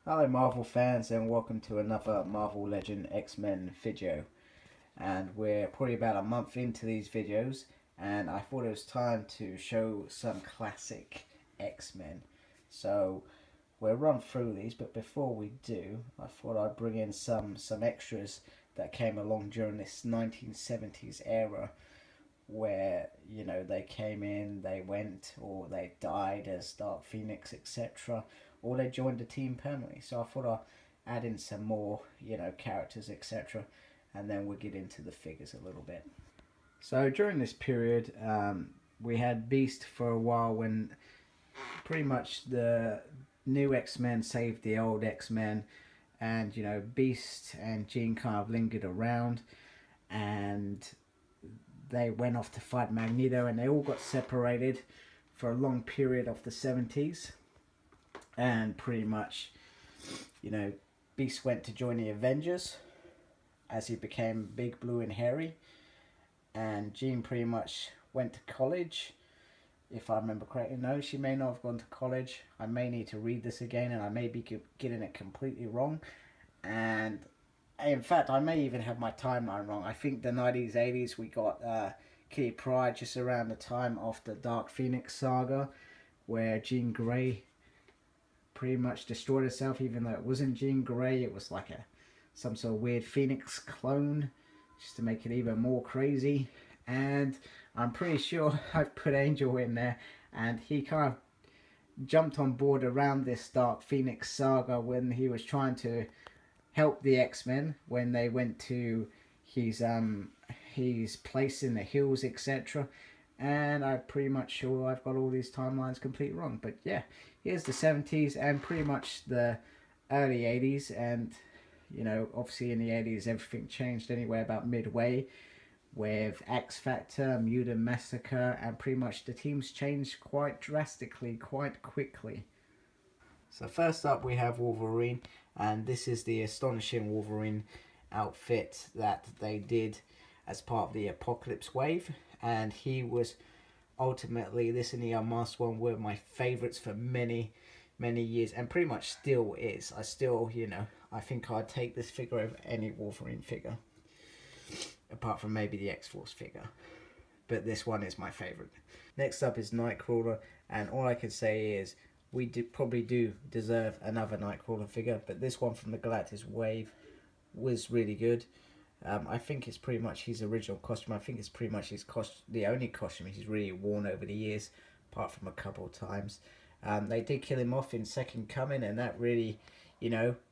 Hello Marvel fans and welcome to another Marvel Legend X-Men video. And we're probably about a month into these videos and I thought it was time to show some classic X-Men. So we'll run through these, but before we do, I thought I'd bring in some extras that came along during this 1970s era where, they came in, they went, or they died as Dark Phoenix, etc., or they joined the team permanently. So I thought I'd add in some more, characters, etc., and then we'll get into the figures a little bit. So during this period, we had Beast for a while when pretty much the new X-Men saved the old X-Men, and Beast and Jean kind of lingered around, and they went off to fight Magneto, and they all got separated for a long period of the 70s. And pretty much, Beast went to join the Avengers as he became big, blue, and hairy. And Jean pretty much went to college, if I remember correctly. No, she may not have gone to college. I may need to read this again, and I may be getting it completely wrong. And in fact, I may even have my timeline wrong. I think the 90s, 80s, we got Kitty Pryde just around the time of the Dark Phoenix saga, where Jean Grey pretty much destroyed herself, even though it wasn't Jean Grey. It was like some sort of weird Phoenix clone, just to make it even more crazy. And I'm pretty sure I've put Angel in there, and he kind of jumped on board around this Dark Phoenix saga when he was trying to help the X-Men when they went to his place in the hills, etc. And I'm pretty much sure I've got all these timelines completely wrong. But yeah, here's the 70s and pretty much the early 80s. And, obviously in the 80s everything changed anyway about midway with X Factor, Mutant Massacre, and pretty much the teams changed quite drastically, quite quickly. So first up we have Wolverine, and this is the astonishing Wolverine outfit that they did as part of the Apocalypse wave, and he was ultimately, this and the Unmasked one were my favourites for many, many years, and pretty much still is. I still, I think I'd take this figure over any Wolverine figure, apart from maybe the X-Force figure. But this one is my favourite. Next up is Nightcrawler, and all I can say is we probably do deserve another Nightcrawler figure, but this one from the Galactus wave was really good. I think it's pretty much his original costume. I think it's pretty much the only costume he's really worn over the years, apart from a couple of times. They did kill him off in Second Coming, and that really,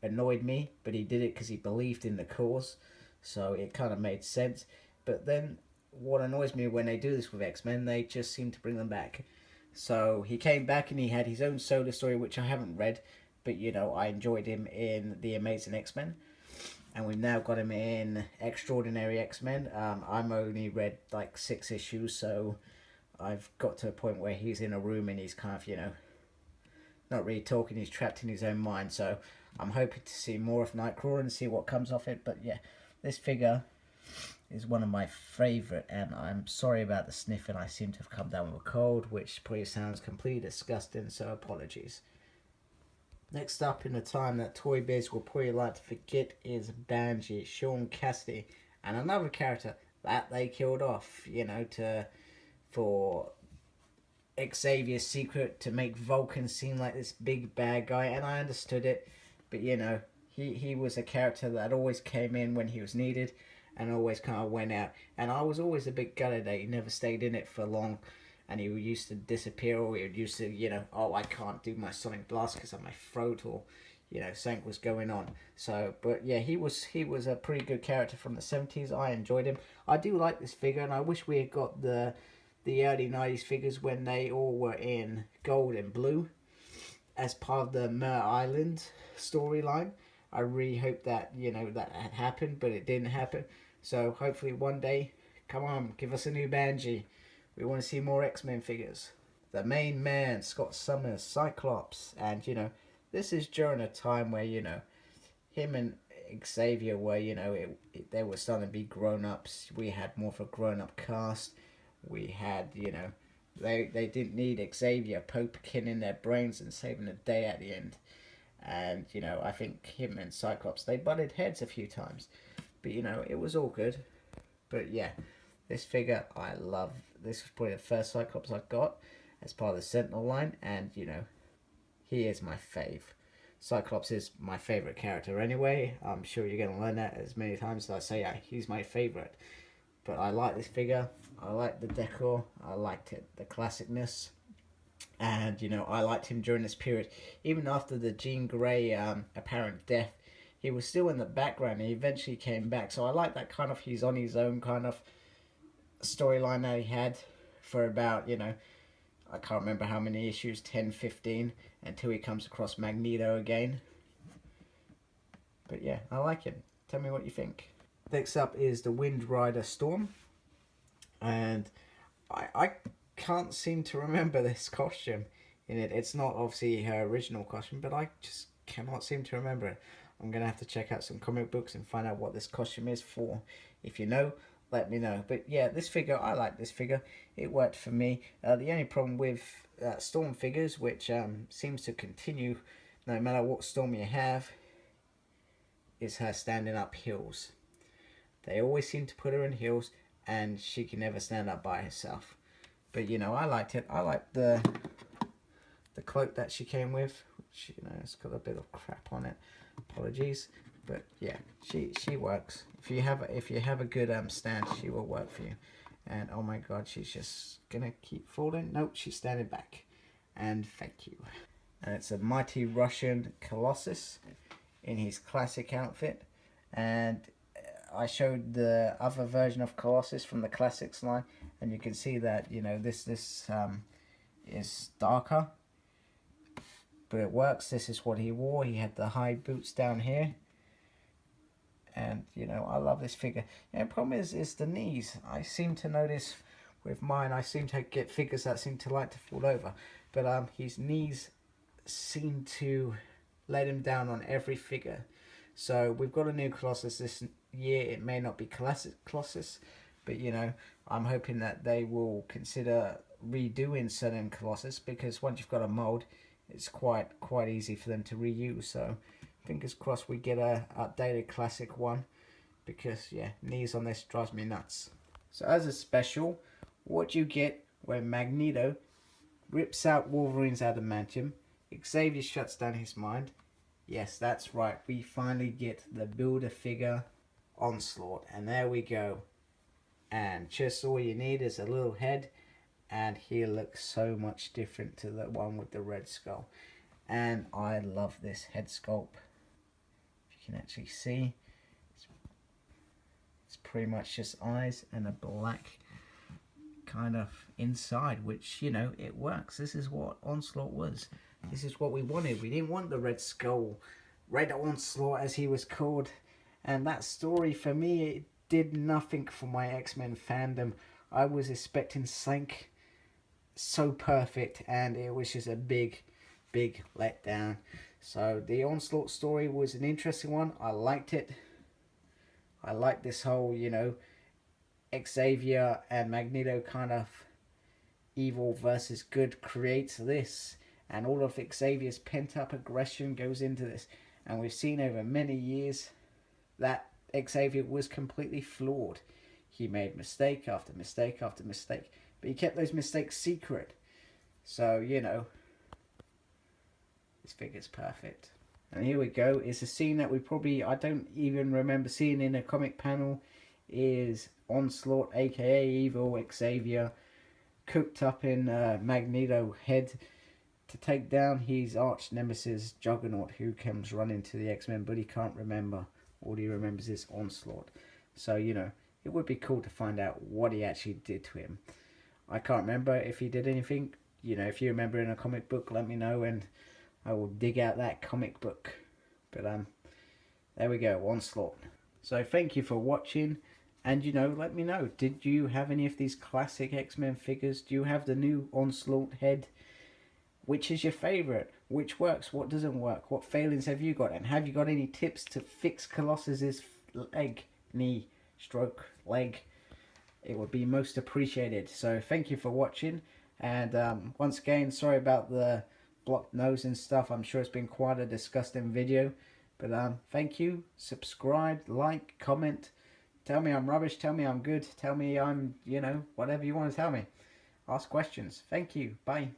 annoyed me. But he did it because he believed in the cause, so it kind of made sense. But then, what annoys me when they do this with X-Men, they just seem to bring them back. So he came back and he had his own solo story, which I haven't read, but I enjoyed him in The Amazing X-Men, and we've now got him in Extraordinary X-Men. I'm only read like 6 issues, so I've got to a point where he's in a room and he's kind of, not really talking, he's trapped in his own mind. So I'm hoping to see more of Nightcrawler and see what comes off it. But yeah, this figure is one of my favourite, and I'm sorry about the sniffing. I seem to have come down with a cold, which probably sounds completely disgusting, so apologies. Next up, in the time that Toy Biz will probably like to forget, is Banshee, Sean Cassidy, and another character that they killed off, for Xavier's secret to make Vulcan seem like this big bad guy, and I understood it, but he was a character that always came in when he was needed and always kind of went out, and I was always a bit gutted that he never stayed in it for long, and he used to disappear, or he used to, oh, I can't do my sonic blast because of my throat, or something was going on. So, but yeah, he was a pretty good character from the 70s. I enjoyed him. I do like this figure, and I wish we had got the early 90s figures when they all were in gold and blue as part of the Mer Island storyline. I really hope that that had happened, but it didn't happen. So hopefully one day, come on, give us a new Banshee. We want to see more X-Men figures. The main man, Scott Summers, Cyclops, and this is during a time where him and Xavier were they were starting to be grown ups. We had more of a grown up cast. We had they didn't need Xavier Pope killing their brains and saving the day at the end. And, you know, I think him and Cyclops, they butted heads a few times. But, you know, it was all good. But, yeah, this figure, I love. This was probably the first Cyclops I got as part of the Sentinel line. And, you know, he is my fave. Cyclops is my favourite character anyway. I'm sure you're going to learn that as many times as I say, yeah, he's my favourite. But I like this figure. I like the decor. I liked it, the classicness. And, you know, I liked him during this period. Even after the Jean Grey apparent death, he was still in the background. He eventually came back. So I like that kind of, he's on his own kind of storyline that he had for about, you know, I can't remember how many issues, 10, 15, until he comes across Magneto again. But yeah, I like him. Tell me what you think. Next up is the Wind Rider Storm. And I can't seem to remember this costume in it. It's not obviously her original costume, but I just cannot seem to remember it. I'm going to have to check out some comic books and find out what this costume is for. If you know, let me know. But yeah, this figure, I like this figure. It worked for me. The only problem with Storm figures, which seems to continue no matter what Storm you have, is her standing up heels. They always seem to put her in heels, and she can never stand up by herself. But, you know, I liked it. I liked the cloak that she came with, which, you know, it's got a bit of crap on it. Apologies. But, yeah, she works. If you have a good stand, she will work for you. And, oh, my God, she's just going to keep falling. Nope, she's standing back. And thank you. And it's a mighty Russian Colossus in his classic outfit. And I showed the other version of Colossus from the Classics line, and you can see that, you know, this is darker, but it works. This is what he wore. He had the high boots down here, and, you know, I love this figure. The problem is the knees. I seem to notice with mine, I seem to get figures that seem to like to fall over, but his knees seem to let him down on every figure. So we've got a new Colossus this year. It may not be classic Colossus, but, you know, I'm hoping that they will consider redoing certain Colossus, because once you've got a mold, it's quite easy for them to reuse. So fingers crossed we get a updated classic one, because, yeah, knees on this drives me nuts. So as a special, what you get when Magneto rips out Wolverine's adamantium, Xavier shuts down his mind. Yes, that's right. We finally get the Build-A-Figure Onslaught. And there we go. And just all you need is a little head. And he looks so much different to the one with the red skull. And I love this head sculpt. If you can actually see, it's pretty much just eyes and a black kind of inside, which, you know, it works. This is what Onslaught was. This is what we wanted. We didn't want the Red Skull, Red Onslaught as he was called. And that story, for me, it did nothing for my X-Men fandom. I was expecting Sync so perfect, and it was just a big letdown. So the Onslaught story was an interesting one. I liked it. I liked this whole, you know, Xavier and Magneto kind of evil versus good creates this. And all of Xavier's pent-up aggression goes into this. And we've seen over many years that Xavier was completely flawed. He made mistake after mistake after mistake. But he kept those mistakes secret. So, you know, this figure's perfect. And here we go. It's a scene that I don't even remember seeing in a comic panel. Is Onslaught, aka Evil Xavier, cooked up in Magneto head to take down his arch nemesis Juggernaut, who comes running to the X-Men, but he can't remember. All he remembers is Onslaught. So, you know, it would be cool to find out what he actually did to him. I can't remember if he did anything. You know, if you remember in a comic book, let me know, and I will dig out that comic book. But there we go, Onslaught. So thank you for watching. And, you know, let me know, did you have any of these classic X-Men figures? Do you have the new Onslaught head? Which is your favourite? Which works? What doesn't work? What failings have you got? And have you got any tips to fix Colossus's leg, knee, stroke, leg? It would be most appreciated. So thank you for watching. And once again, sorry about the blocked nose and stuff. I'm sure it's been quite a disgusting video. But thank you. Subscribe, like, comment. Tell me I'm rubbish. Tell me I'm good. Tell me I'm, whatever you want to tell me. Ask questions. Thank you. Bye.